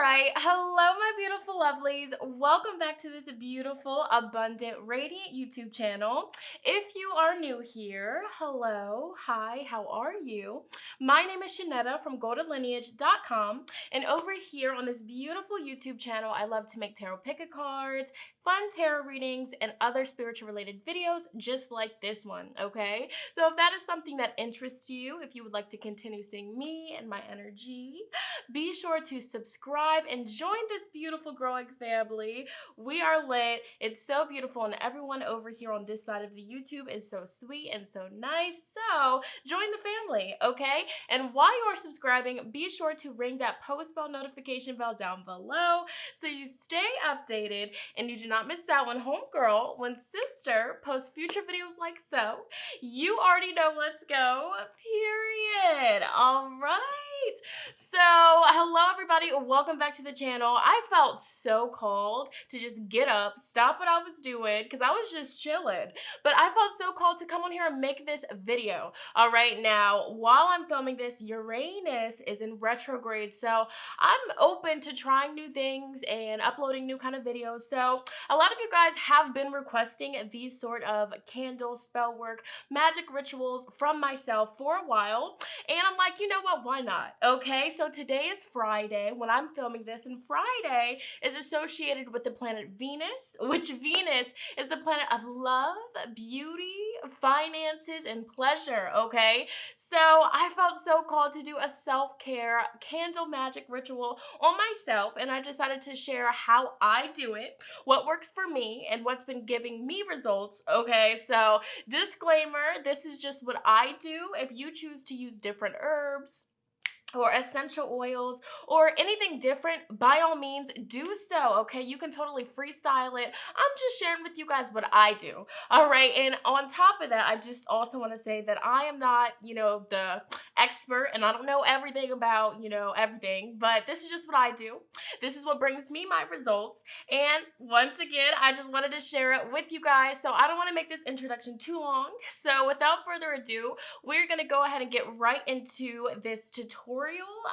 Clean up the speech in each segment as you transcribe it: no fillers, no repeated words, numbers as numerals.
right. Hello, my beautiful lovelies. Welcome back to this beautiful, abundant, radiant YouTube channel. If you are new here, hello, hi, how are you? My name is Shonnetta from GoldenLineage.com, and over here on this beautiful YouTube channel, I love to make tarot pick-a cards, fun tarot readings, and other spiritual related videos just like this one, okay? So if that is something that interests you, if you would like to continue seeing me and my energy, be sure to subscribe and join this beautiful growing family. We are lit. It's so beautiful, and everyone over here on this side of the YouTube is so sweet and so nice. So join the family, okay? And while you are subscribing, be sure to ring that post bell notification bell down below so you stay updated and you do not miss out when homegirl, when sister posts future videos like so. You already know, let's go, period. All right. So, hello everybody, welcome back to the channel. I felt so called to just get up, stop what I was doing, because I was just chilling. But I felt so called to come on here and make this video. All right, now, while I'm filming this, Uranus is in retrograde, so I'm open to trying new things and uploading new kind of videos. So, a lot of you guys have been requesting these sort of candle, spell work, magic rituals from myself for a while. And I'm like, you know what, why not? Okay, so today is Friday when I'm filming this, and Friday is associated with the planet Venus, which Venus is the planet of love, beauty, finances, and pleasure, okay? So I felt so called to do a self-care candle magic ritual on myself, and I decided to share how I do it, what works for me, and what's been giving me results, okay? So disclaimer, this is just what I do. If you choose to use different herbs or essential oils or anything different, by all means do so, okay? You can totally freestyle it. I'm just sharing with you guys what I do, all right? And on top of that, I just also want to say that I am not, the expert, and I don't know everything about, everything, but this is just what I do. This is what brings me my results, and once again, I just wanted to share it with you guys, so I don't want to make this introduction too long. So without further ado, we're gonna go ahead and get right into this tutorial,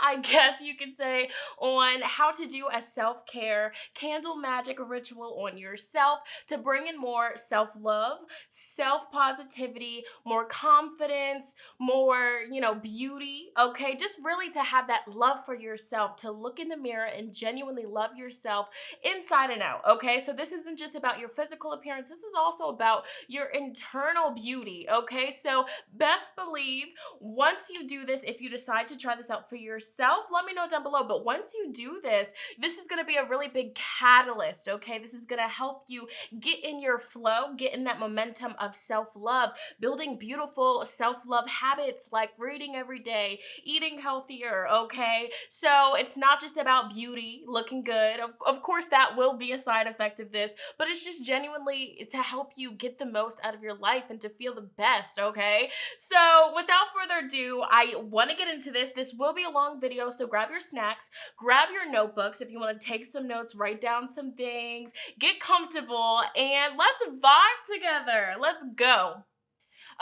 I guess you could say, on how to do a self-care candle magic ritual on yourself to bring in more self-love, self-positivity, more confidence, more, beauty, okay? Just really to have that love for yourself, to look in the mirror and genuinely love yourself inside and out, okay? So this isn't just about your physical appearance. This is also about your internal beauty, okay? So best believe once you do this, if you decide to try this out for yourself, let me know down below. But once you do this, this is going to be a really big catalyst, okay? This is going to help you get in your flow, get in that momentum of self-love, building beautiful self-love habits like reading every day, eating healthier, okay? So it's not just about beauty, looking good. Of course, that will be a side effect of this, but it's just genuinely to help you get the most out of your life and to feel the best, okay? So without further ado, I want to get into this. This will be a long video, so grab your snacks, grab your notebooks if you want to take some notes, write down some things, get comfortable, and let's vibe together. Let's go.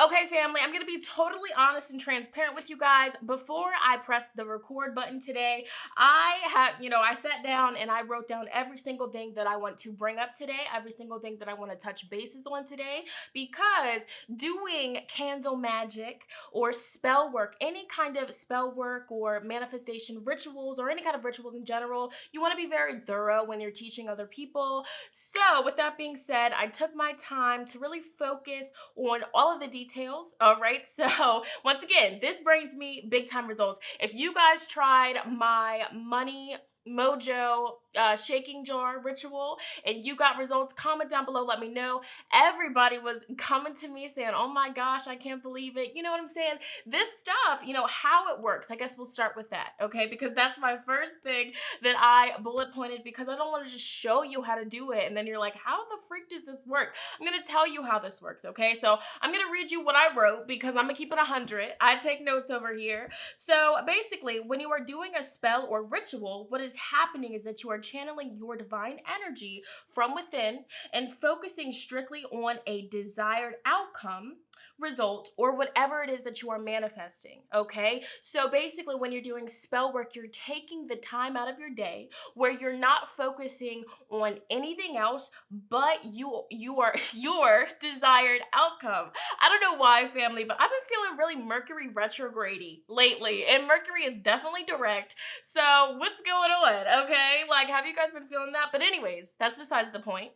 Okay, family, I'm going to be totally honest and transparent with you guys. Before I pressed the record button today, I sat down and I wrote down every single thing that I want to bring up today, every single thing that I want to touch bases on today, because doing candle magic or spell work, any kind of spell work or manifestation rituals or any kind of rituals in general, you want to be very thorough when you're teaching other people. So with that being said, I took my time to really focus on all of the details, all right? So once again, this brings me big time results. If you guys tried my money mojo shaking jar ritual and you got results, comment down below, let me know. Everybody was coming to me saying, oh my gosh, I can't believe it. You know what I'm saying? This stuff, how it works, I guess we'll start with that, okay? Because that's my first thing that I bullet pointed, because I don't want to just show you how to do it and then you're like, how the freak does this work? I'm going to tell you how this works, okay? So I'm going to read you what I wrote because I'm going to keep it 100. I take notes over here. So basically, when you are doing a spell or ritual, what is happening is that you are channeling your divine energy from within and focusing strictly on a desired outcome, result or whatever it is that you are manifesting, okay? So basically when you're doing spell work, you're taking the time out of your day where you're not focusing on anything else but you are your desired outcome. I don't know why, family, but I've been feeling really Mercury retrograde lately, and Mercury is definitely direct. So what's going on? Okay, like, have you guys been feeling that? But anyways, that's besides the point.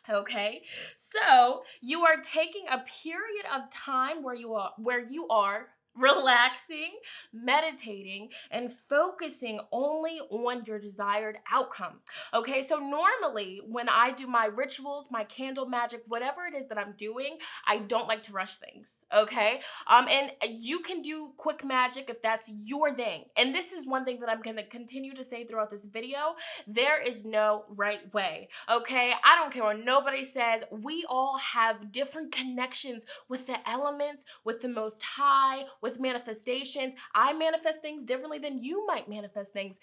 Okay, so you are taking a period of time where you are relaxing, meditating, and focusing only on your desired outcome. Okay, so normally when I do my rituals, my candle magic, whatever it is that I'm doing, I don't like to rush things. Okay, and you can do quick magic if that's your thing. And this is one thing that I'm gonna continue to say throughout this video. There is no right way. Okay, I don't care what nobody says. We all have different connections with the elements, with the Most High, with manifestations. I manifest things differently than you might manifest things.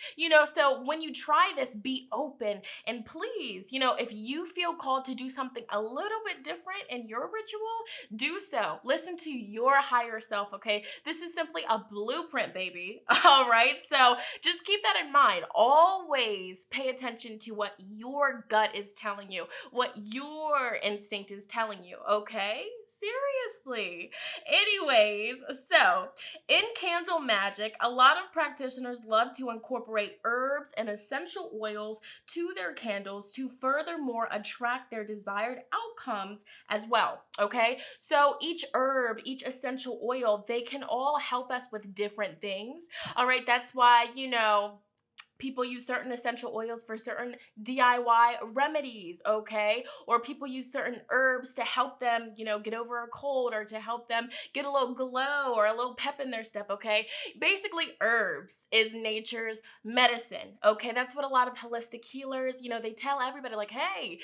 So when you try this, be open, and please, if you feel called to do something a little bit different in your ritual, do so. Listen to your higher self, okay? This is simply a blueprint, baby. All right, so just keep that in mind. Always pay attention to what your gut is telling you, what your instinct is telling you, okay? Seriously. Anyways, so in candle magic, a lot of practitioners love to incorporate herbs and essential oils to their candles to furthermore attract their desired outcomes as well, okay? So each herb, each essential oil, they can all help us with different things, all right? That's why, people use certain essential oils for certain DIY remedies, okay? Or people use certain herbs to help them, get over a cold, or to help them get a little glow or a little pep in their step, okay? Basically, herbs is nature's medicine, okay? That's what a lot of holistic healers, they tell everybody, like, hey,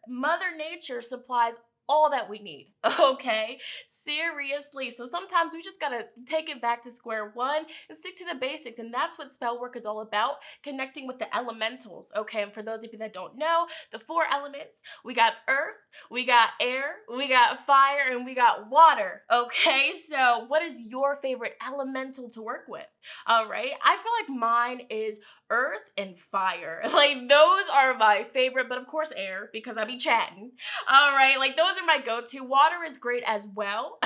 Mother Nature supplies all that we need, okay? Seriously. So sometimes we just gotta take it back to square one and stick to the basics. And that's what spell work is all about, connecting with the elementals, okay? And for those of you that don't know, the 4 elements, we got earth, we got air, we got fire, and we got water, okay? So what is your favorite elemental to work with? All right, I feel like mine is earth and fire. Like, those are my favorite, but of course air, because I be chatting. All right, like, those are my go-to. Water is great as well,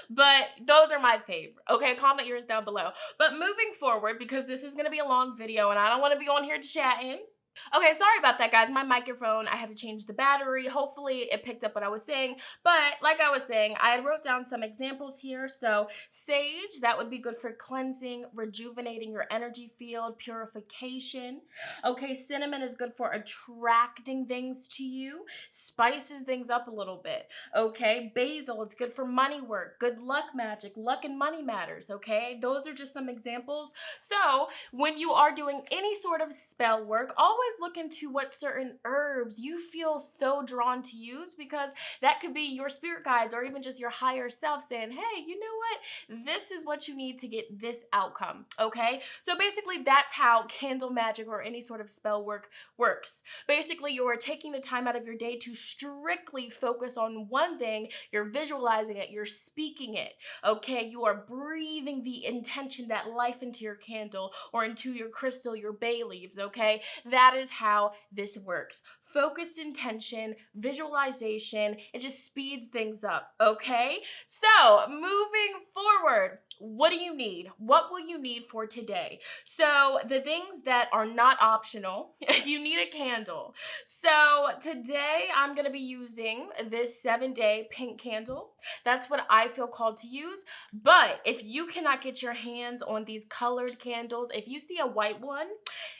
but those are my favorite. Okay, comment yours down below. But moving forward, because this is gonna be a long video and I don't want to be on here chatting. Okay, sorry about that, guys. My microphone, I had to change the battery. Hopefully it picked up what I was saying. But like I was saying, I wrote down some examples here. So sage, that would be good for cleansing, rejuvenating your energy field, purification. Okay, cinnamon is good for attracting things to you, spices things up a little bit. Okay, basil, it's good for money work, good luck magic, luck and money matters. Okay, those are just some examples. So when you are doing any sort of spell work, always look into what certain herbs you feel so drawn to use, because that could be your spirit guides or even just your higher self saying, hey, you know what? This is what you need to get this outcome, okay? So basically that's how candle magic or any sort of spell work works. Basically, you are taking the time out of your day to strictly focus on one thing. You're visualizing it, you're speaking it, okay? You are breathing the intention, that life into your candle or into your crystal, your bay leaves, okay? That is how this works. Focused intention, visualization, it just speeds things up, okay? So moving forward, what do you need? What will you need for today? So the things that are not optional, you need a candle. So today I'm going to be using this 7-day pink candle. That's what I feel called to use. But if you cannot get your hands on these colored candles, if you see a white one,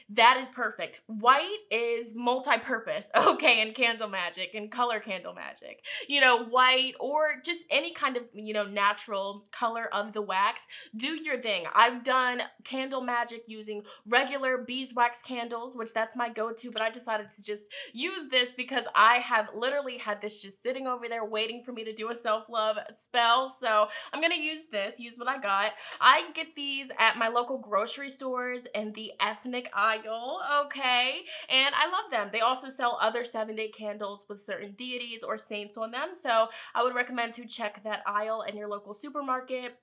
that is perfect. White is multi-purpose, okay, in candle magic and color candle magic. White or just any kind of, natural color of the wax. wax, do your thing. I've done candle magic using regular beeswax candles, which that's my go-to, but I decided to just use this because I have literally had this just sitting over there waiting for me to do a self-love spell. So I'm gonna use what I got. I get these at my local grocery stores in the ethnic aisle, okay? And I love them. They also sell other 7-day candles with certain deities or saints on them. So I would recommend to check that aisle in your local supermarket.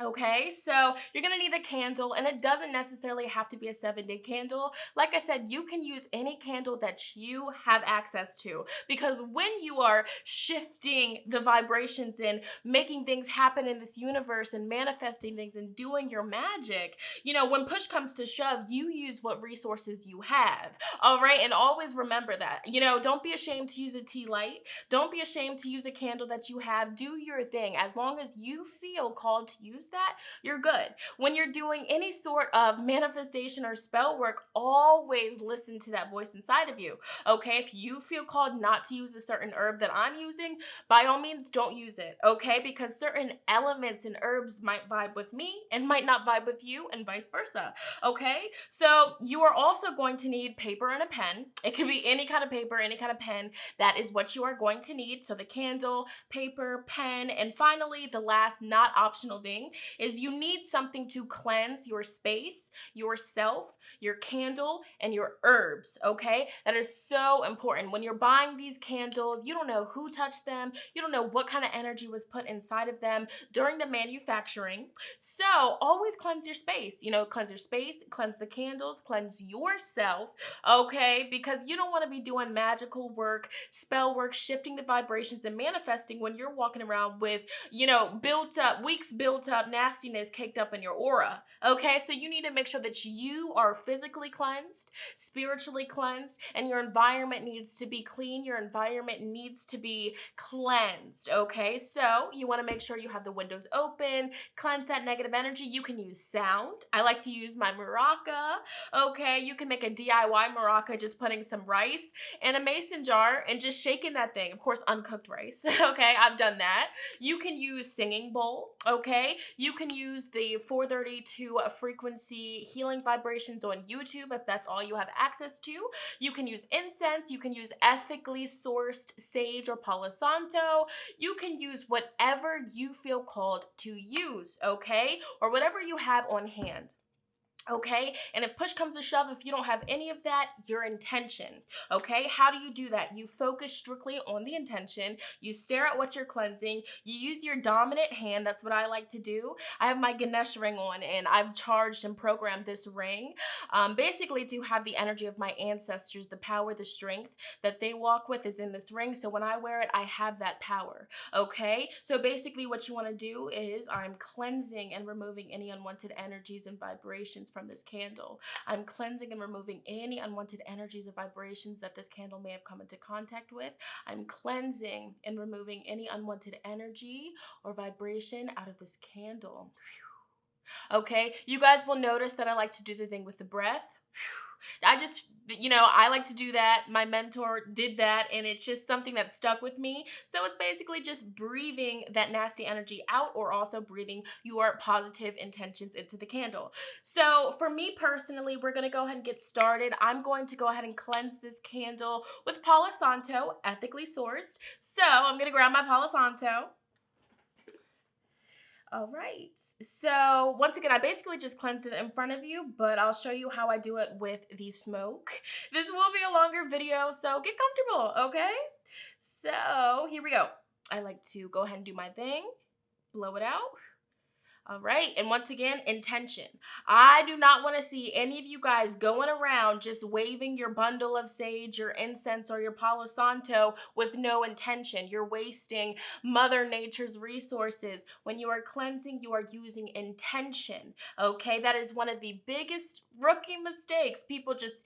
Okay, so you're gonna need a candle, and it doesn't necessarily have to be a 7-day candle. Like I said, you can use any candle that you have access to, because when you are shifting the vibrations and making things happen in this universe and manifesting things and doing your magic, when push comes to shove, you use what resources you have. All right, and always remember that. Don't be ashamed to use a tea light. Don't be ashamed to use a candle that you have. Do your thing. As long as you feel called to use that, you're good. When you're doing any sort of manifestation or spell work, always listen to that voice inside of you. Okay, if you feel called not to use a certain herb that I'm using, by all means don't use it. Okay, because certain elements and herbs might vibe with me and might not vibe with you, and vice versa. Okay, so you are also going to need paper and a pen. It could be any kind of paper, any kind of pen. That is what you are going to need. So the candle, paper, pen, and finally the last not optional thing is you need something to cleanse your space, yourself, your candle, and your herbs, okay? That is so important. When you're buying these candles, you don't know who touched them. You don't know what kind of energy was put inside of them during the manufacturing. So always cleanse your space. Cleanse your space, cleanse the candles, cleanse yourself, okay? Because you don't want to be doing magical work, spell work, shifting the vibrations and manifesting when you're walking around with, weeks built up nastiness caked up in your aura, okay? So you need to make sure that you are physically cleansed, spiritually cleansed, and your environment needs to be clean. Your environment needs to be cleansed, okay? So you want to make sure you have the windows open, cleanse that negative energy. You can use sound. I like to use my maraca, okay? You can make a DIY maraca just putting some rice in a mason jar and just shaking that thing. Of course, uncooked rice, okay? I've done that. You can use singing bowl, okay? You can use the 432 frequency healing vibrations on YouTube if that's all you have access to. You can use incense. You can use ethically sourced sage or palo santo. You can use whatever you feel called to use, okay? Or whatever you have on hand. Okay, and if push comes to shove, if you don't have any of that, your intention. Okay, how do you do that? You focus strictly on the intention. You stare at what you're cleansing. You use your dominant hand. That's what I like to do. I have my Ganesh ring on, and I've charged and programmed this ring basically to have the energy of my ancestors, the power, the strength that they walk with is in this ring. So when I wear it, I have that power. Okay, so basically what you want to do is I'm cleansing and removing any unwanted energies and vibrations from this candle. I'm cleansing and removing any unwanted energies or vibrations that this candle may have come into contact with. I'm cleansing and removing any unwanted energy or vibration out of this candle. Okay, you guys will notice that I like to do the thing with the breath. I like to do that. My mentor did that, and it's just something that stuck with me. So it's basically just breathing that nasty energy out, or also breathing your positive intentions into the candle. So for me personally, we're going to go ahead and get started. I'm going to go ahead and cleanse this candle with Palo Santo, ethically sourced. So I'm going to grab my Palo Santo. All right. So once again, I basically just cleansed it in front of you, but I'll show you how I do it with the smoke. This will be a longer video, so get comfortable, okay? So here we go. I like to go ahead and do my thing, blow it out. All right, and once again, intention. I do not want to see any of you guys going around just waving your bundle of sage, your incense, or your Palo Santo with no intention. You're wasting Mother Nature's resources. When you are cleansing, you are using intention, okay? That is one of the biggest rookie mistakes. People just,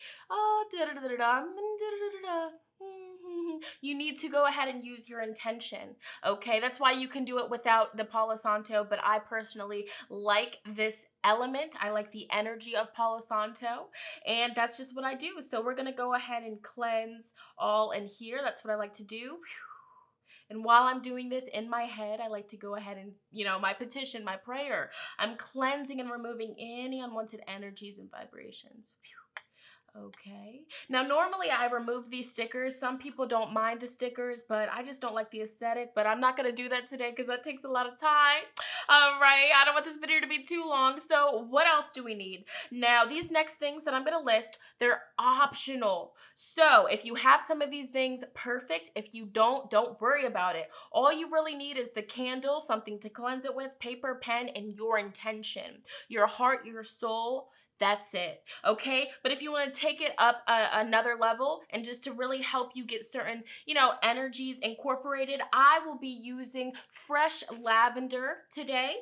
da-da-da-da-da, da-da-da-da-da. You need to go ahead and use your intention, okay? That's why you can do it without the Palo Santo, but I personally like this element. I like the energy of Palo Santo, and that's just what I do. So we're going to go ahead and cleanse all in here. That's what I like to do. And while I'm doing this in my head, I like to go ahead and, my petition, my prayer. I'm cleansing and removing any unwanted energies and vibrations. Okay. Now, normally I remove these stickers. Some people don't mind the stickers, but I just don't like the aesthetic. But I'm not going to do that today because that takes a lot of time. All right. I don't want this video to be too long. So what else do we need? Now, these next things that I'm going to list, they're optional. So if you have some of these things, perfect. If you don't worry about it. All you really need is the candle, something to cleanse it with, paper, pen, and your intention, your heart, your soul. That's it, okay? But if you want to take it up another level and just to really help you get certain, energies incorporated, I will be using fresh lavender today.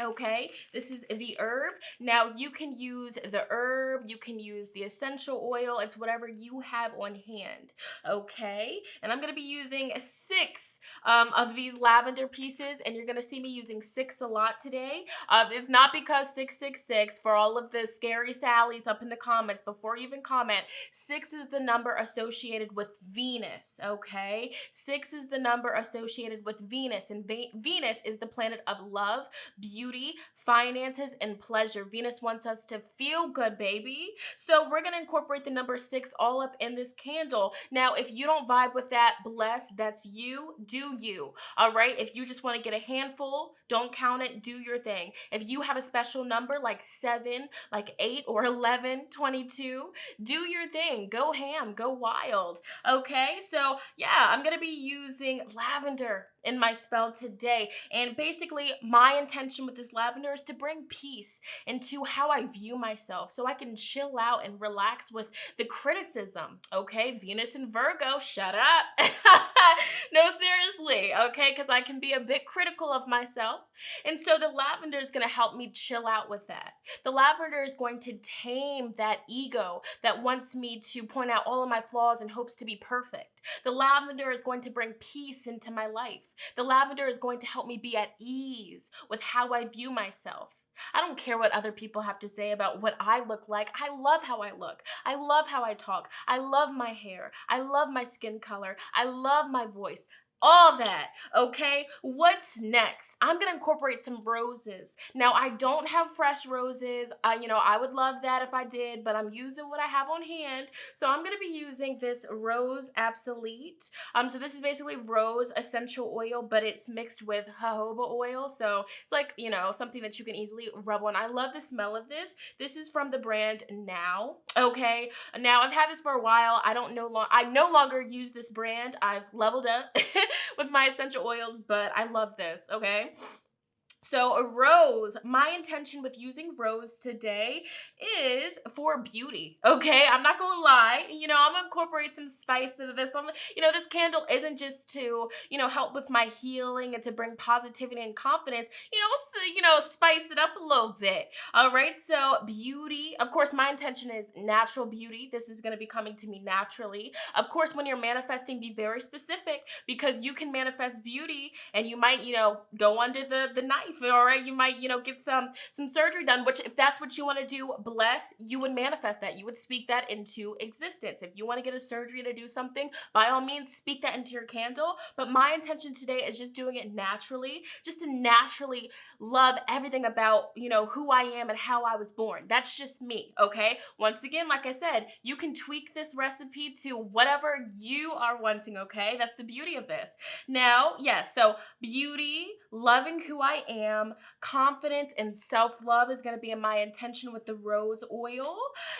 Okay, this is the herb. Now you can use the herb, you can use the essential oil, it's whatever you have on hand. Okay, and I'm going to be using 6 of these lavender pieces, and you're going to see me using 6 a lot today. It's not because 666, for all of the scary Sallies up in the comments, before you even comment, 6 is the number associated with Venus, okay? 6 is the number associated with Venus, and Venus is the planet of love, beauty, finances, and pleasure. Venus wants us to feel good, baby. So we're going to incorporate the number 6 all up in this candle. Now, if you don't vibe with that, bless, that's you, do you. All right? If you just want to get a handful, don't count it, do your thing. If you have a special number like 7, like 8, or 11, 22, do your thing. Go ham, go wild. Okay? So yeah, I'm going to be using lavender in my spell today. And basically, my intention with this lavender is to bring peace into how I view myself so I can chill out and relax with the criticism. Okay, Venus and Virgo, shut up. No, seriously, okay, because I can be a bit critical of myself. And so the lavender is going to help me chill out with that. The lavender is going to tame that ego that wants me to point out all of my flaws and hopes to be perfect. The lavender is going to bring peace into my life. The lavender is going to help me be at ease with how I view myself. I don't care what other people have to say about what I look like. I love how I look. I love how I talk. I love my hair. I love my skin color. I love my voice. All that, okay? What's next? I'm gonna incorporate some roses. Now, I don't have fresh roses. I would love that if I did, but I'm using what I have on hand. So I'm gonna be using this Rose Absolute. So this is basically rose essential oil, but it's mixed with jojoba oil. So it's like, something that you can easily rub on. I love the smell of this. This is from the brand Now, okay? Now, I've had this for a while. I no longer use this brand. I've leveled up with my essential oils, but I love this, okay? So a rose, my intention with using rose today is for beauty, okay? I'm not gonna lie, I'm gonna incorporate some spice into this. This candle isn't just to, help with my healing and to bring positivity and confidence, spice it up a little bit, all right? So beauty, of course, my intention is natural beauty. This is gonna be coming to me naturally. Of course, when you're manifesting, be very specific because you can manifest beauty and you might, go under the knife. All right, you might, get some surgery done, which if that's what you want to do, bless, you would manifest that. You would speak that into existence. If you want to get a surgery to do something, by all means, speak that into your candle. But my intention today is just doing it naturally, just to naturally love everything about, who I am and how I was born. That's just me, okay? Once again, like I said, you can tweak this recipe to whatever you are wanting, okay? That's the beauty of this. Now, yes, so beauty, loving who I am, confidence and self-love is going to be in my intention with the rose oil.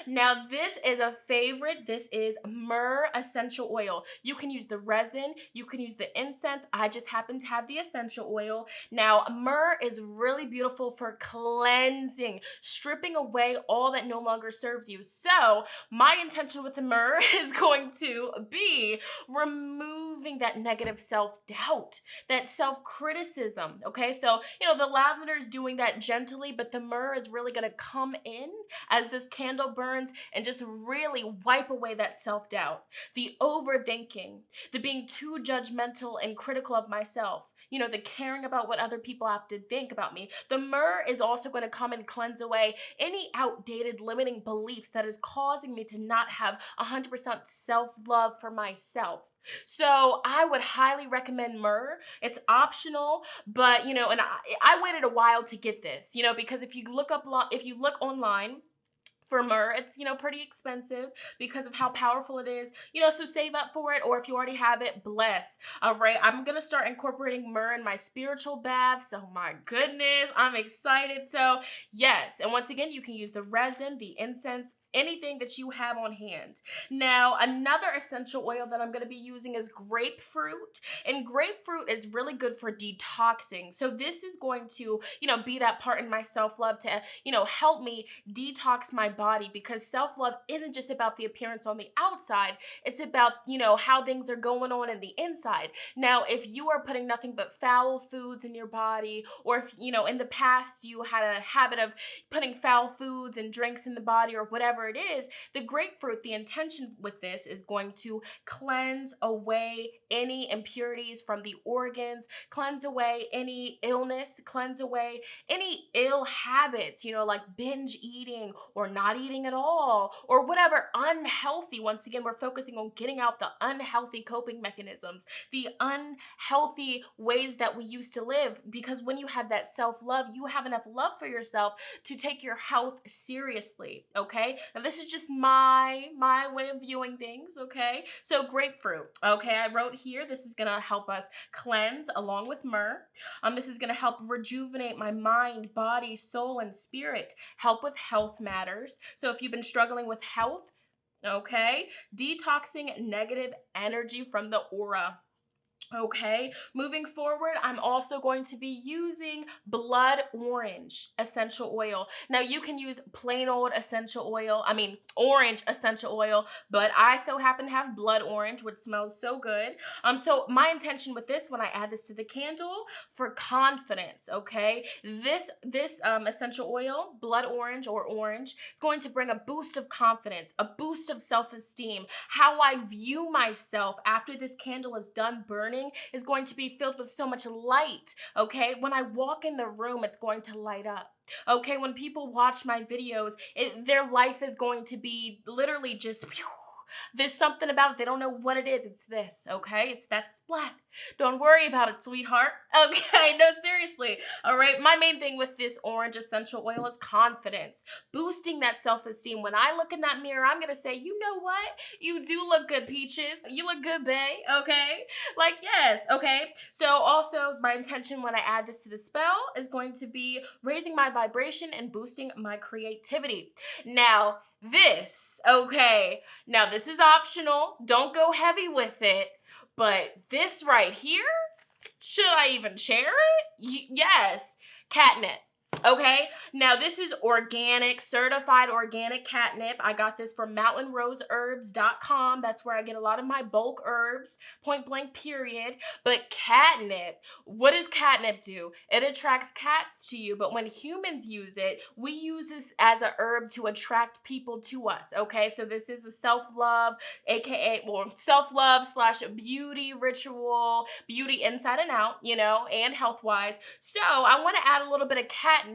Now, this is a favorite. This is myrrh essential oil. You can use the resin. You can use the incense. I just happen to have the essential oil. Now, myrrh is really beautiful for cleansing, stripping away all that no longer serves you. So, my intention with the myrrh is going to be removing that negative self-doubt, that self-criticism, okay? So, the lavender is doing that gently, but the myrrh is really going to come in as this candle burns and just really wipe away that self-doubt, the overthinking, the being too judgmental and critical of myself. the caring about what other people have to think about me. The myrrh is also going to come and cleanse away any outdated limiting beliefs that is causing me to not have 100% self-love for myself. So I would highly recommend myrrh. It's optional, but and I waited a while to get this, because if you look online for myrrh, it's pretty expensive because of how powerful it is, so save up for it, or if you already have it, bless. All right, I'm gonna start incorporating myrrh in my spiritual baths. Oh my goodness, I'm excited. So yes, and once again, you can use the resin, the incense, anything that you have on hand. Now, another essential oil that I'm going to be using is grapefruit, and grapefruit is really good for detoxing. So this is going to, be that part in my self-love to, help me detox my body, because self-love isn't just about the appearance on the outside. It's about, how things are going on in the inside. Now, if you are putting nothing but foul foods in your body, or if, in the past you had a habit of putting foul foods and drinks in the body or whatever it is, the grapefruit, the intention with this is going to cleanse away any impurities from the organs, cleanse away any illness, cleanse away any ill habits, like binge eating or not eating at all, or whatever unhealthy. Once again, we're focusing on getting out the unhealthy coping mechanisms, the unhealthy ways that we used to live, because when you have that self-love, you have enough love for yourself to take your health seriously, okay? Now, this is just my way of viewing things, okay? So grapefruit, okay, I wrote here, this is gonna help us cleanse along with myrrh. This is gonna help rejuvenate my mind, body, soul, and spirit, help with health matters. So if you've been struggling with health, okay, detoxing negative energy from the aura. Okay, moving forward, I'm also going to be using blood orange essential oil. Now, you can use plain old orange essential oil, but I so happen to have blood orange, which smells so good. So my intention with this, when I add this to the candle, for confidence, okay? This essential oil, blood orange or orange, is going to bring a boost of confidence, a boost of self-esteem. How I view myself after this candle is done burning is going to be filled with so much light, okay? When I walk in the room, it's going to light up. Okay, when people watch my videos, their life is going to be literally just, whew, there's something about it. They don't know what it is. It's this, okay? It's that splat. Don't worry about it, sweetheart. Okay, no, seriously. All right, my main thing with this orange essential oil is confidence, boosting that self-esteem. When I look in that mirror, I'm gonna say, you know what? You do look good, Peaches. You look good, bae, okay? Like, yes, okay? So also, my intention when I add this to the spell is going to be raising my vibration and boosting my creativity. Now, this, okay, now this is optional. Don't go heavy with it. But this right here, should I even share it? Yes, catnip. Okay, now this is organic, certified organic catnip. I got this from mountainroseherbs.com. That's where I get a lot of my bulk herbs, point blank period. But catnip, what does catnip do? It attracts cats to you, but when humans use it, we use this as a herb to attract people to us, okay? So this is a self-love, aka, well, self-love / beauty ritual, beauty inside and out, and health-wise. So I want to add a little bit of catnip,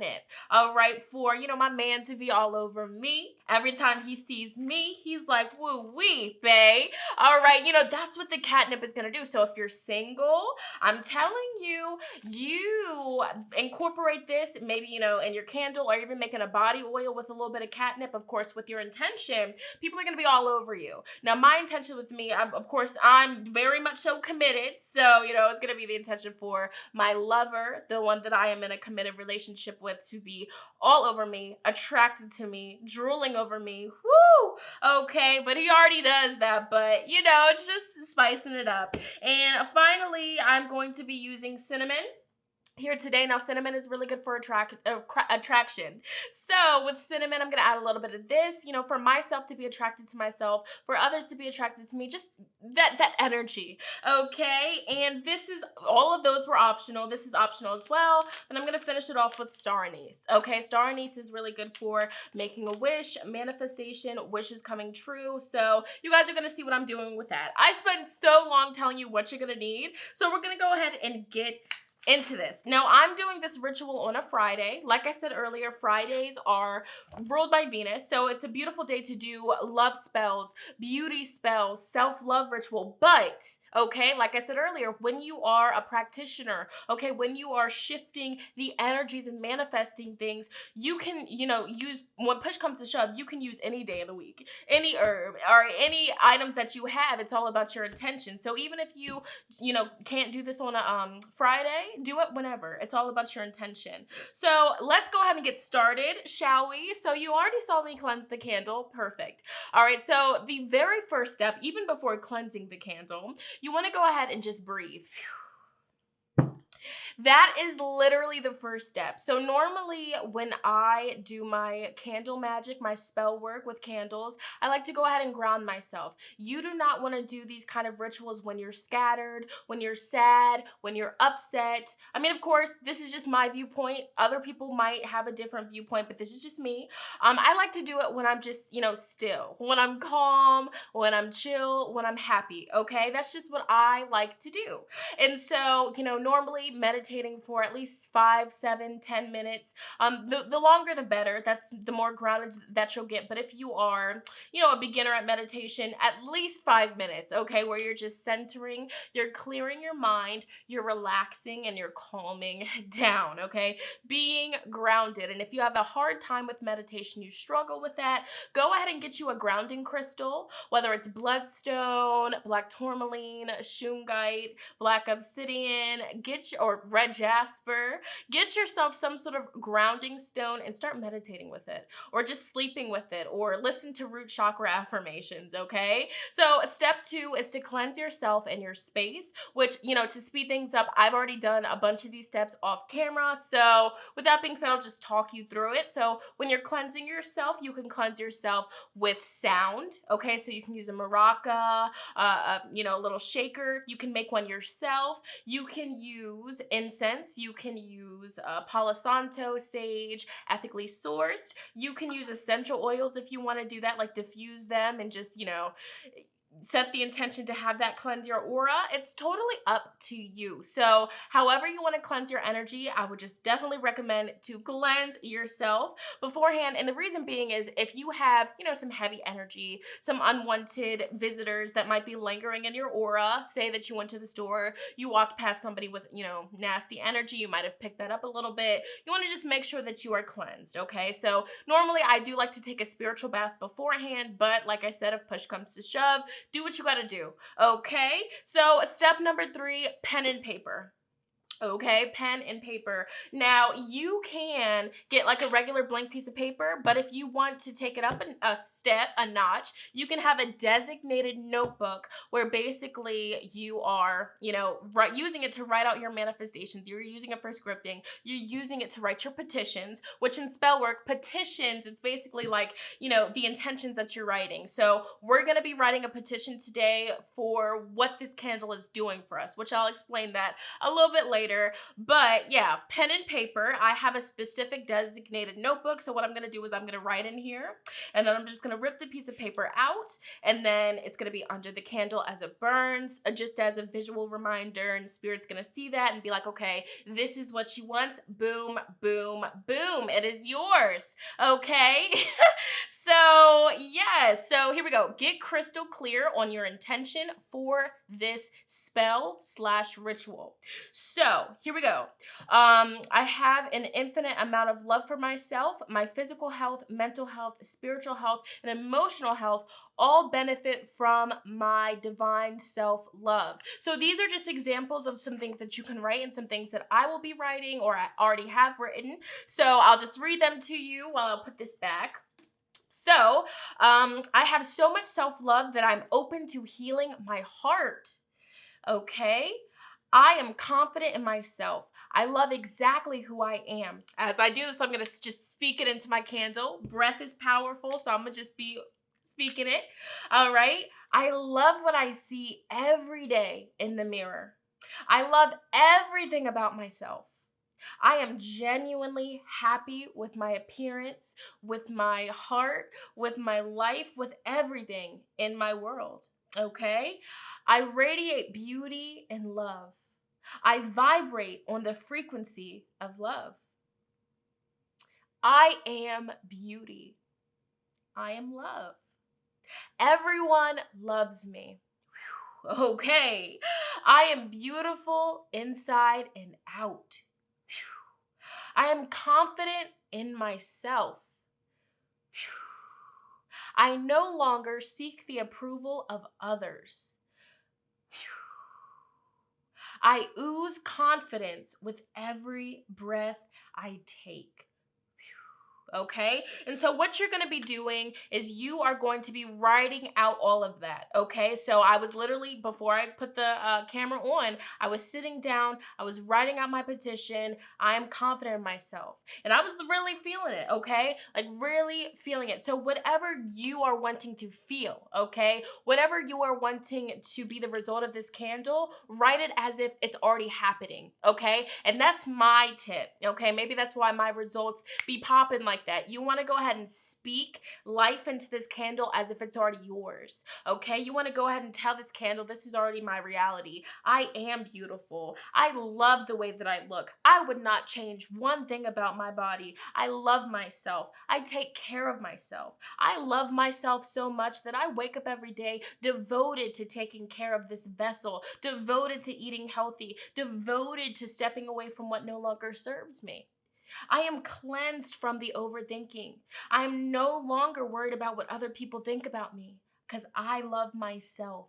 all right, for, my man to be all over me. Every time he sees me, he's like, woo-wee, bae. All right, that's what the catnip is going to do. So if you're single, I'm telling you, you incorporate this, maybe, in your candle, or even making a body oil with a little bit of catnip, of course, with your intention. People are going to be all over you. Now, my intention with me, I'm very much so committed. So, it's going to be the intention for my lover, the one that I am in a committed relationship with, to be all over me, attracted to me, drooling over me. Woo! Okay, but he already does that, but it's just spicing it up. And finally, I'm going to be using cinnamon here today. Now, cinnamon is really good for attraction. So with cinnamon, I'm going to add a little bit of this, for myself to be attracted to myself, for others to be attracted to me, just that energy, okay? And all of those were optional. This is optional as well, but I'm going to finish it off with star anise, okay? Star anise is really good for making a wish, manifestation, wishes coming true. So you guys are going to see what I'm doing with that. I spent so long telling you what you're going to need, so we're going to go ahead and get into this. Now, I'm doing this ritual on a Friday. Like I said earlier, Fridays are ruled by Venus, so it's a beautiful day to do love spells, beauty spells, self-love ritual. But, okay, like I said earlier, when you are a practitioner, okay, when you are shifting the energies and manifesting things, you can, use, when push comes to shove, you can use any day of the week, any herb, or any items that you have. It's all about your intention. So even if you can't do this on a Friday, do it whenever. It's all about your intention. So let's go ahead and get started, shall we? So you already saw me cleanse the candle. Perfect. All right, so the very first step, even before cleansing the candle, you want to go ahead and just breathe. That is literally the first step. So normally when I do my candle magic, my spell work with candles, I like to go ahead and ground myself. You do not want to do these kind of rituals when you're scattered, when you're sad, when you're upset. I mean, of course, this is just my viewpoint. Other people might have a different viewpoint, but this is just me. I like to do it when I'm just, still, when I'm calm, when I'm chill, when I'm happy, okay? That's just what I like to do. And so, normally meditating for at least 5, 7, 10 minutes. The longer the better. That's the more grounded that you'll get. But if you are, a beginner at meditation, at least 5 minutes, okay, where you're just centering, you're clearing your mind, you're relaxing, and you're calming down, okay? Being grounded. And if you have a hard time with meditation, you struggle with that, go ahead and get you a grounding crystal, whether it's bloodstone, black tourmaline, shungite, black obsidian, or red jasper. Get yourself some sort of grounding stone and start meditating with it, or just sleeping with it, or listen to root chakra affirmations, okay? So step 2 is to cleanse yourself and your space, which, to speed things up, I've already done a bunch of these steps off camera. So with that being said, I'll just talk you through it. So when you're cleansing yourself, you can cleanse yourself with sound, okay? So you can use a maraca, a little shaker. You can make one yourself. You can use incense. You can use Palo Santo, sage, ethically sourced. You can use essential oils if you want to do that, like diffuse them and just, set the intention to have that cleanse your aura. It's totally up to you. So however you want to cleanse your energy, I would just definitely recommend to cleanse yourself beforehand. And the reason being is if you have, some heavy energy, some unwanted visitors that might be lingering in your aura, say that you went to the store, you walked past somebody with, nasty energy, you might have picked that up a little bit. You want to just make sure that you are cleansed, okay? So normally I do like to take a spiritual bath beforehand, but like I said, if push comes to shove, do what you gotta do, okay? So step number 3, pen and paper. Okay, pen and paper. Now, you can get like a regular blank piece of paper, but if you want to take it up a notch, you can have a designated notebook where basically you are, using it to write out your manifestations. You're using it for scripting. You're using it to write your petitions, which in spell work, petitions, it's basically like, the intentions that you're writing. So we're going to be writing a petition today for what this candle is doing for us, which I'll explain that a little bit later. But yeah, pen and paper. I have a specific designated notebook. So what I'm going to do is I'm going to write in here, and then I'm just going to rip the piece of paper out, and then it's going to be under the candle as it burns, just as a visual reminder, and Spirit's going to see that and be like, okay, this is what she wants. Boom, boom, boom. It is yours. Okay. So yes, so here we go. Get crystal clear on your intention for this spell/ritual. So here we go. I have an infinite amount of love for myself. My physical health, mental health, spiritual health, and emotional health all benefit from my divine self-love. So these are just examples of some things that you can write and some things that I will be writing or I already have written. So I'll just read them to you while I'll put this back. So I have so much self-love that I'm open to healing my heart. Okay? I am confident in myself. I love exactly who I am. As I do this, I'm going to just speak it into my candle. Breath is powerful, so I'm going to just be speaking it. All right? I love what I see every day in the mirror. I love everything about myself. I am genuinely happy with my appearance, with my heart, with my life, with everything in my world. Okay? I radiate beauty and love. I vibrate on the frequency of love. I am beauty. I am love. Everyone loves me. Whew. Okay. I am beautiful inside and out. Whew. I am confident in myself. Whew. I no longer seek the approval of others. Whew. I ooze confidence with every breath I take. Okay, and so what you're going to be doing is you are going to be writing out all of that. Okay, so I was literally, before I put the camera on, I was sitting down, I was writing out my petition. I am confident in myself, and I was really feeling it. Okay, like really feeling it. So whatever you are wanting to feel, okay, whatever you are wanting to be the result of this candle, write it as if it's already happening. Okay, and that's my tip. Okay, maybe that's why my results be popping like that. You want to go ahead and speak life into this candle as if it's already yours. Okay, you want to go ahead and tell this candle, this is already my reality. I am beautiful. I love the way that I look. I would not change one thing about my body. I love myself. I take care of myself. I love myself so much that I wake up every day devoted to taking care of this vessel, devoted to eating healthy, devoted to stepping away from what no longer serves me. I am cleansed from the overthinking. I am no longer worried about what other people think about me because I love myself.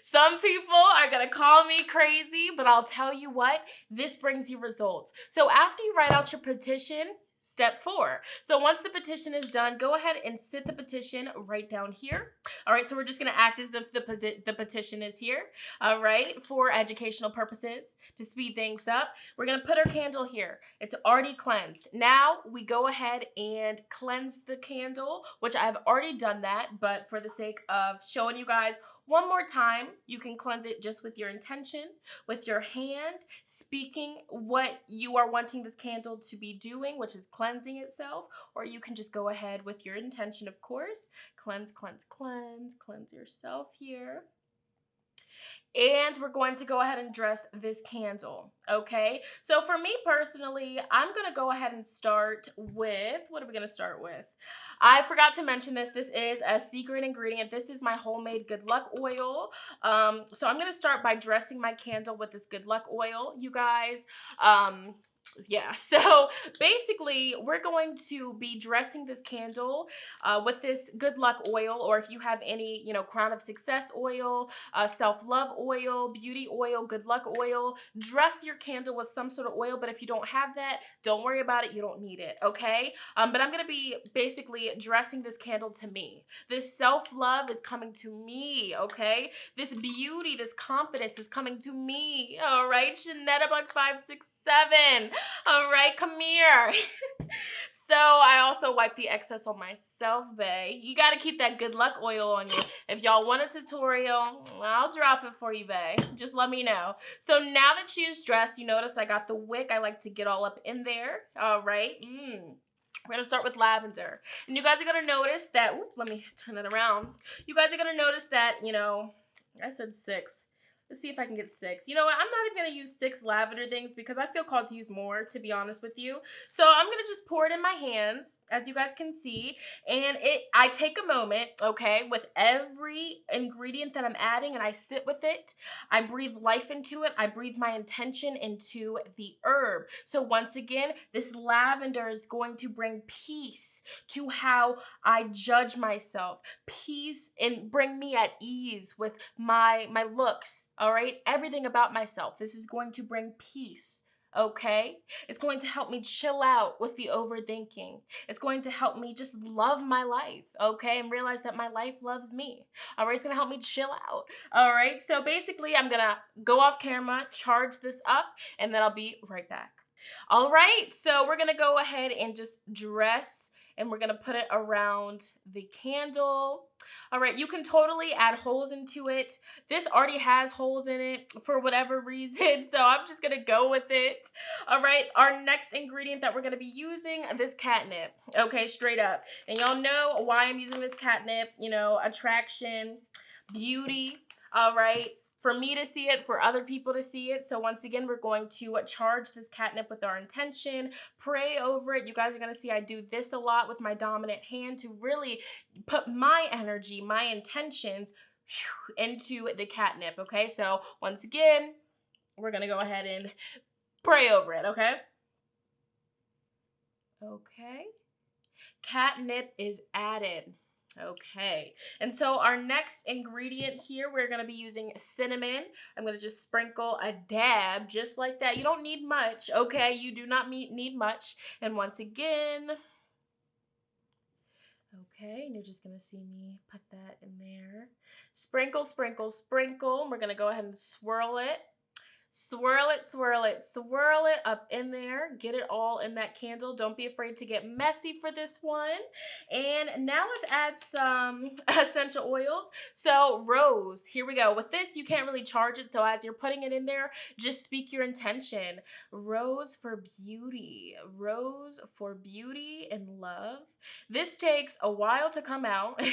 Some people are going to call me crazy, but I'll tell you what, this brings you results. So after you write out your petition, step 4. So once the petition is done, go ahead and sit the petition right down here. All right, so we're just going to act as if the petition is here, all right, for educational purposes, to speed things up. We're going to put our candle here. It's already cleansed. Now we go ahead and cleanse the candle, which I've already done that, but for the sake of showing you guys one more time, you can cleanse it just with your intention, with your hand, speaking what you are wanting this candle to be doing, which is cleansing itself, or you can just go ahead with your intention, of course. Cleanse, cleanse, cleanse, cleanse yourself here. And we're going to go ahead and dress this candle, okay? So for me personally, I'm going to go ahead and start with, what are we going to start with? I forgot to mention this. This is a secret ingredient. This is my homemade good luck oil. So I'm going to start by dressing my candle with this good luck oil, you guys. Yeah, so basically we're going to be dressing this candle with this good luck oil, or if you have any, crown of success oil, self-love oil, beauty oil, good luck oil, dress your candle with some sort of oil. But if you don't have that, don't worry about it. You don't need it, okay? But I'm going to be basically dressing this candle to me. This self-love is coming to me, okay? This beauty, this confidence is coming to me, all right? Shonnetta'sDivineTarot 567. All right, come here. So I also wipe the excess on myself, bae. You got to keep that good luck oil on you. If y'all want a tutorial, I'll drop it for you, bae. Just let me know. So now that she is dressed, you notice I got the wick. I like to get all up in there. All right. We're going to start with lavender. And you guys are going to notice that, let me turn that around. You guys are going to notice that, I said 6. Let's see if I can get 6. You know what? I'm not even going to use 6 lavender things because I feel called to use more, to be honest with you. So I'm going to just pour it in my hands, as you guys can see. And I take a moment, okay, with every ingredient that I'm adding, and I sit with it. I breathe life into it. I breathe my intention into the herb. So once again, this lavender is going to bring peace to how I judge myself. Peace, and bring me at ease with my looks. All right, everything about myself. This is going to bring peace, okay? It's going to help me chill out with the overthinking. It's going to help me just love my life, okay? And realize that my life loves me. All right, it's going to help me chill out. All right, so basically I'm going to go off camera, charge this up, and then I'll be right back. All right, so we're going to go ahead and just dress, and we're going to put it around the candle. All right, you can totally add holes into it. This already has holes in it for whatever reason, so I'm just going to go with it. All right, our next ingredient that we're going to be using, this catnip, okay, straight up. And y'all know why I'm using this catnip, attraction, beauty, all right. for me to see it, for other people to see it. So once again, we're going to charge this catnip with our intention, pray over it. You guys are going to see I do this a lot with my dominant hand to really put my energy, my intentions into the catnip, okay? So once again, we're going to go ahead and pray over it, okay? Okay. Catnip is added. Okay, and so our next ingredient here, we're going to be using cinnamon. I'm going to just sprinkle a dab just like that. You don't need much, okay? You do not need much. And once again, okay, and you're just going to see me put that in there. Sprinkle, sprinkle, sprinkle. We're going to go ahead and swirl it. Swirl it, swirl it, swirl it up in there. Get it all in that candle. Don't be afraid to get messy for this one. And now let's add some essential oils. So rose, here we go. With this, you can't really charge it. So as you're putting it in there, just speak your intention. Rose for beauty. Rose for beauty and love. This takes a while to come out. Okay,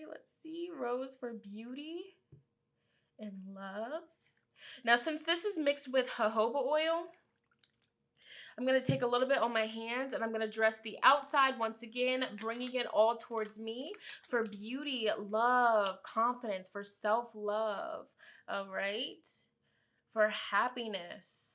let's see. Rose for beauty and love. Now, since this is mixed with jojoba oil, I'm going to take a little bit on my hands and I'm going to dress the outside once again, bringing it all towards me for beauty, love, confidence, for self-love, all right? For happiness.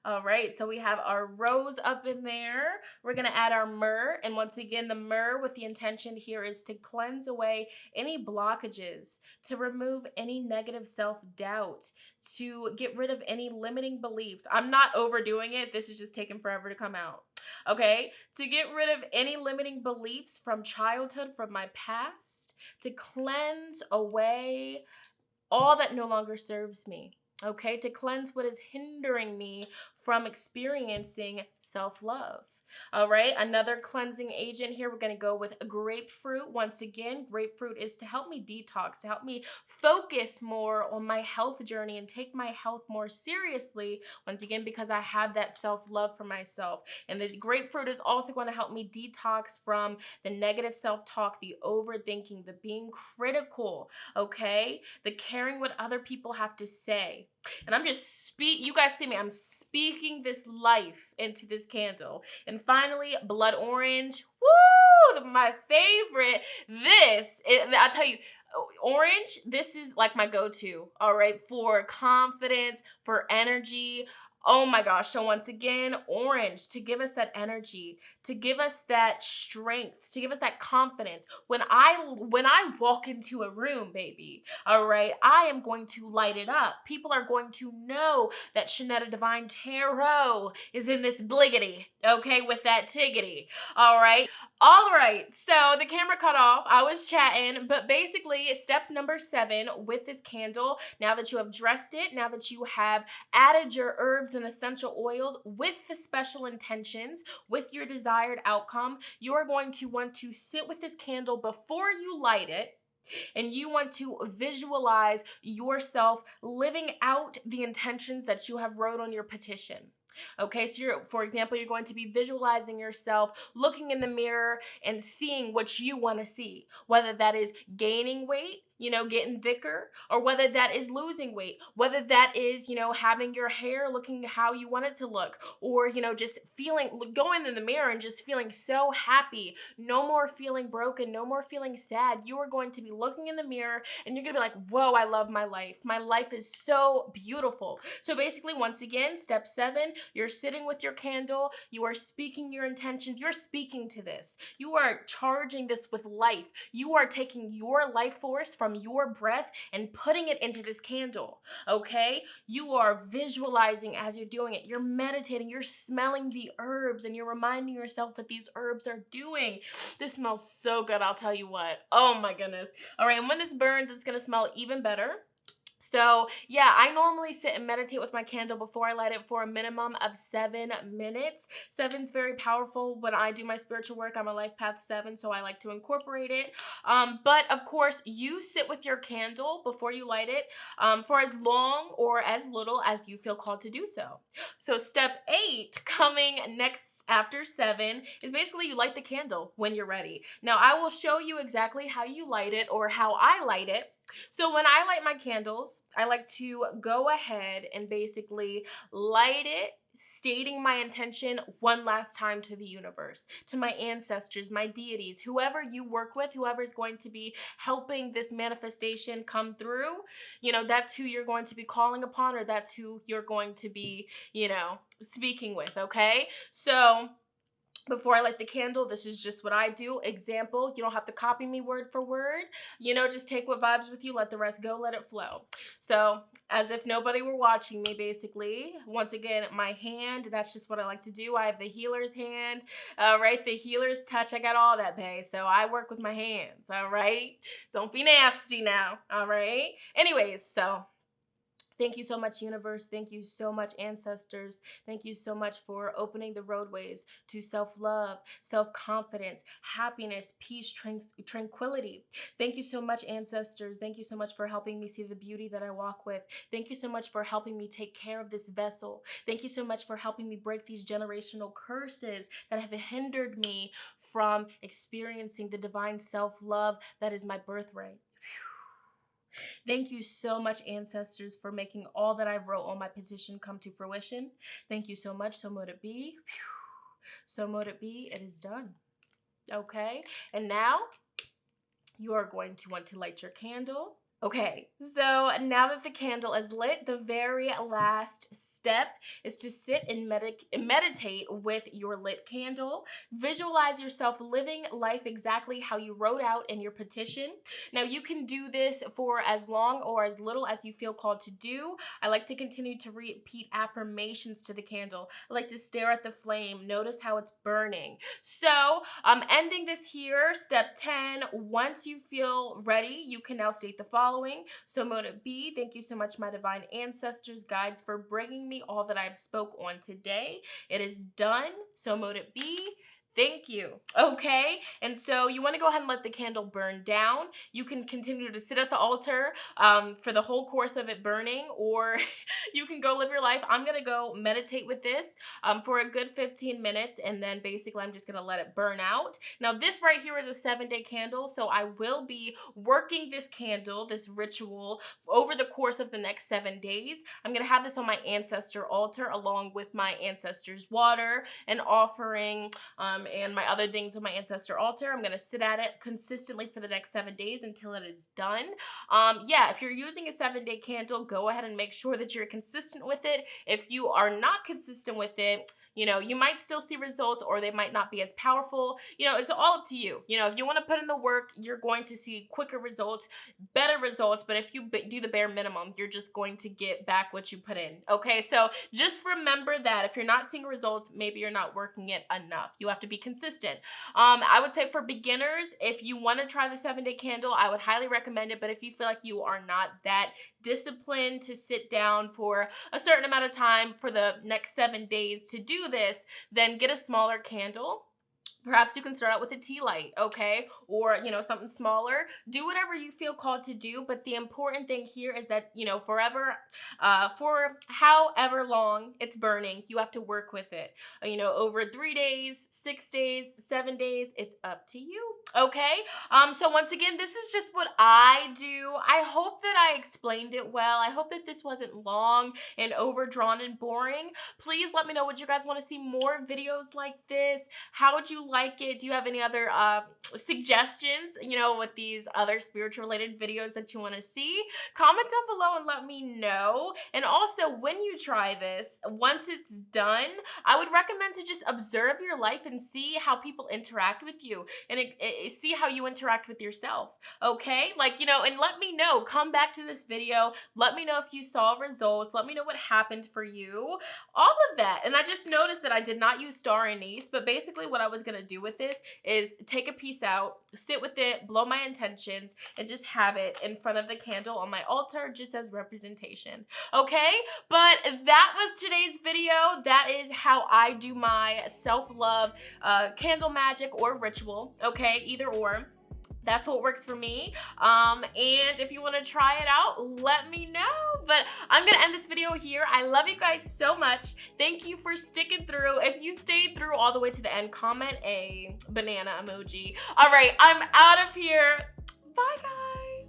All right, so we have our rose up in there. We're going to add our myrrh. And once again, the myrrh with the intention here is to cleanse away any blockages, to remove any negative self-doubt, to get rid of any limiting beliefs. I'm not overdoing it. This is just taking forever to come out. Okay, to get rid of any limiting beliefs from childhood, from my past, to cleanse away all that no longer serves me. Okay, to cleanse what is hindering me from experiencing self-love. All right, another cleansing agent here, we're going to go with grapefruit. Once again, grapefruit is to help me detox, to help me focus more on my health journey and take my health more seriously, once again, because I have that self-love for myself. And the grapefruit is also going to help me detox from the negative self-talk, the overthinking, the being critical, okay? The caring what other people have to say. And I'm just you guys see me, I'm speaking this life into this candle. And finally, blood orange. Woo! My favorite. I'll tell you, orange, this is like my go-to, all right, for confidence, for energy. Oh my gosh. So once again, orange, to give us that energy, to give us that strength, to give us that confidence. When I walk into a room, baby, all right, I am going to light it up. People are going to know that Shonnetta'sDivineTarot is in this bliggity, okay, with that tiggity, all right? All right, so the camera cut off. I was chatting, but basically step number 7 with this candle, now that you have dressed it, now that you have added your herbs and essential oils with the special intentions, with your desired outcome, you are going to want to sit with this candle before you light it, and you want to visualize yourself living out the intentions that you have wrote on your petition. Okay, so for example, you're going to be visualizing yourself looking in the mirror and seeing what you want to see, whether that is gaining weight, getting thicker, or whether that is losing weight, whether that is, having your hair looking how you want it to look, or, just going in the mirror and just feeling so happy, no more feeling broken, no more feeling sad. You are going to be looking in the mirror and you're going to be like, whoa, I love my life. My life is so beautiful. So basically, once again, step 7, you're sitting with your candle, you are speaking your intentions, you're speaking to this. You are charging this with life. You are taking your life force from your breath and putting it into this candle, okay? You are visualizing as you're doing it. You're meditating, you're smelling the herbs, and you're reminding yourself what these herbs are doing. This smells so good, I'll tell you what. Oh my goodness. All right, and when this burns, it's gonna smell even better. So yeah, I normally sit and meditate with my candle before I light it for a minimum of 7 minutes. 7's very powerful. When I do my spiritual work, I'm a life path 7, so I like to incorporate it. But of course, you sit with your candle before you light it for as long or as little as you feel called to do so. So step 8, coming next After 7 is basically you light the candle when you're ready. Now, I will show you exactly how you light it or how I light it. So when I light my candles, I like to go ahead and basically light it, stating my intention one last time to the universe, to my ancestors, my deities, whoever you work with, whoever is going to be helping this manifestation come through, that's who you're going to be calling upon, or that's who you're going to be, speaking with, okay? So before I light the candle, this is just what I do. Example, you don't have to copy me word for word. Just take what vibes with you, let the rest go, let it flow. So as if nobody were watching me, basically. Once again, my hand, that's just what I like to do. I have the healer's hand, right? The healer's touch, I got all that, bae. So I work with my hands, all right? Don't be nasty now, all right? Anyways, so thank you so much, universe. Thank you so much, ancestors. Thank you so much for opening the roadways to self-love, self-confidence, happiness, peace, tranquility. Thank you so much, ancestors. Thank you so much for helping me see the beauty that I walk with. Thank you so much for helping me take care of this vessel. Thank you so much for helping me break these generational curses that have hindered me from experiencing the divine self-love that is my birthright. Thank you so much, ancestors, for making all that I wrote on my petition come to fruition. Thank you so much. So mote it be. So mote it be. It is done. Okay. And now you are going to want to light your candle. Okay, so now that the candle is lit, the very last step is to sit and meditate with your lit candle. Visualize yourself living life exactly how you wrote out in your petition. Now, you can do this for as long or as little as you feel called to do. I like to continue to repeat affirmations to the candle. I like to stare at the flame, notice how it's burning. So I'm ending this here, step 10. Once you feel ready, you can now state the following. So mote it be. Thank you so much, my divine ancestors, guides, for bringing me all that I've spoke on today. It is done. So mote it be. Thank you. Okay, and so you want to go ahead and let the candle burn down. You can continue to sit at the altar for the whole course of it burning, or you can go live your life. I'm going to go meditate with this for a good 15 minutes, and then basically I'm just going to let it burn out. Now, this right here is a 7-day candle, so I will be working this candle, this ritual, over the course of the next 7 days. I'm going to have this on my ancestor altar along with my ancestors' water and offering, and my other things on my ancestor altar. I'm going to sit at it consistently for the next 7 days until it is done. Yeah, if you're using a 7-day candle, go ahead and make sure that you're consistent with it. If you are not consistent with it, you might still see results, or they might not be as powerful. It's all up to you. If you want to put in the work, you're going to see quicker results, better results. But if you do the bare minimum, you're just going to get back what you put in. Okay, so just remember that if you're not seeing results, maybe you're not working it enough. You have to be consistent. I would say for beginners, if you want to try the 7-day candle, I would highly recommend it. But if you feel like you are not that disciplined to sit down for a certain amount of time for the next 7 days to do this, then get a smaller candle. Perhaps you can start out with a tea light, okay? Or, something smaller. Do whatever you feel called to do, but the important thing here is that, forever, for however long it's burning, you have to work with it. Over 3 days, 6 days, 7 days, it's up to you, okay? So once again, this is just what I do. I hope that I explained it well. I hope that this wasn't long and overdrawn and boring. Please let me know, would you guys want to see more videos like this? How would you like it? Do you have any other suggestions, with these other spiritual related videos that you want to see? Comment down below and let me know. And also, when you try this, once it's done, I would recommend to just observe your life and see how people interact with you, and see how you interact with yourself, okay? And let me know. Come back to this video. Let me know if you saw results. Let me know what happened for you. All of that. And I just noticed that I did not use star anise, but basically what I was going to do with this is take a piece out, sit with it, blow my intentions, and just have it in front of the candle on my altar just as representation. Okay? But that was today's video. That is how I do my self-love candle magic or ritual. Okay? Either or. That's what works for me. And if you want to try it out, let me know. But I'm gonna end this video here. I love you guys so much. Thank you for sticking through. If you stayed through all the way to the end, comment a banana emoji. All right, I'm out of here. Bye, guys.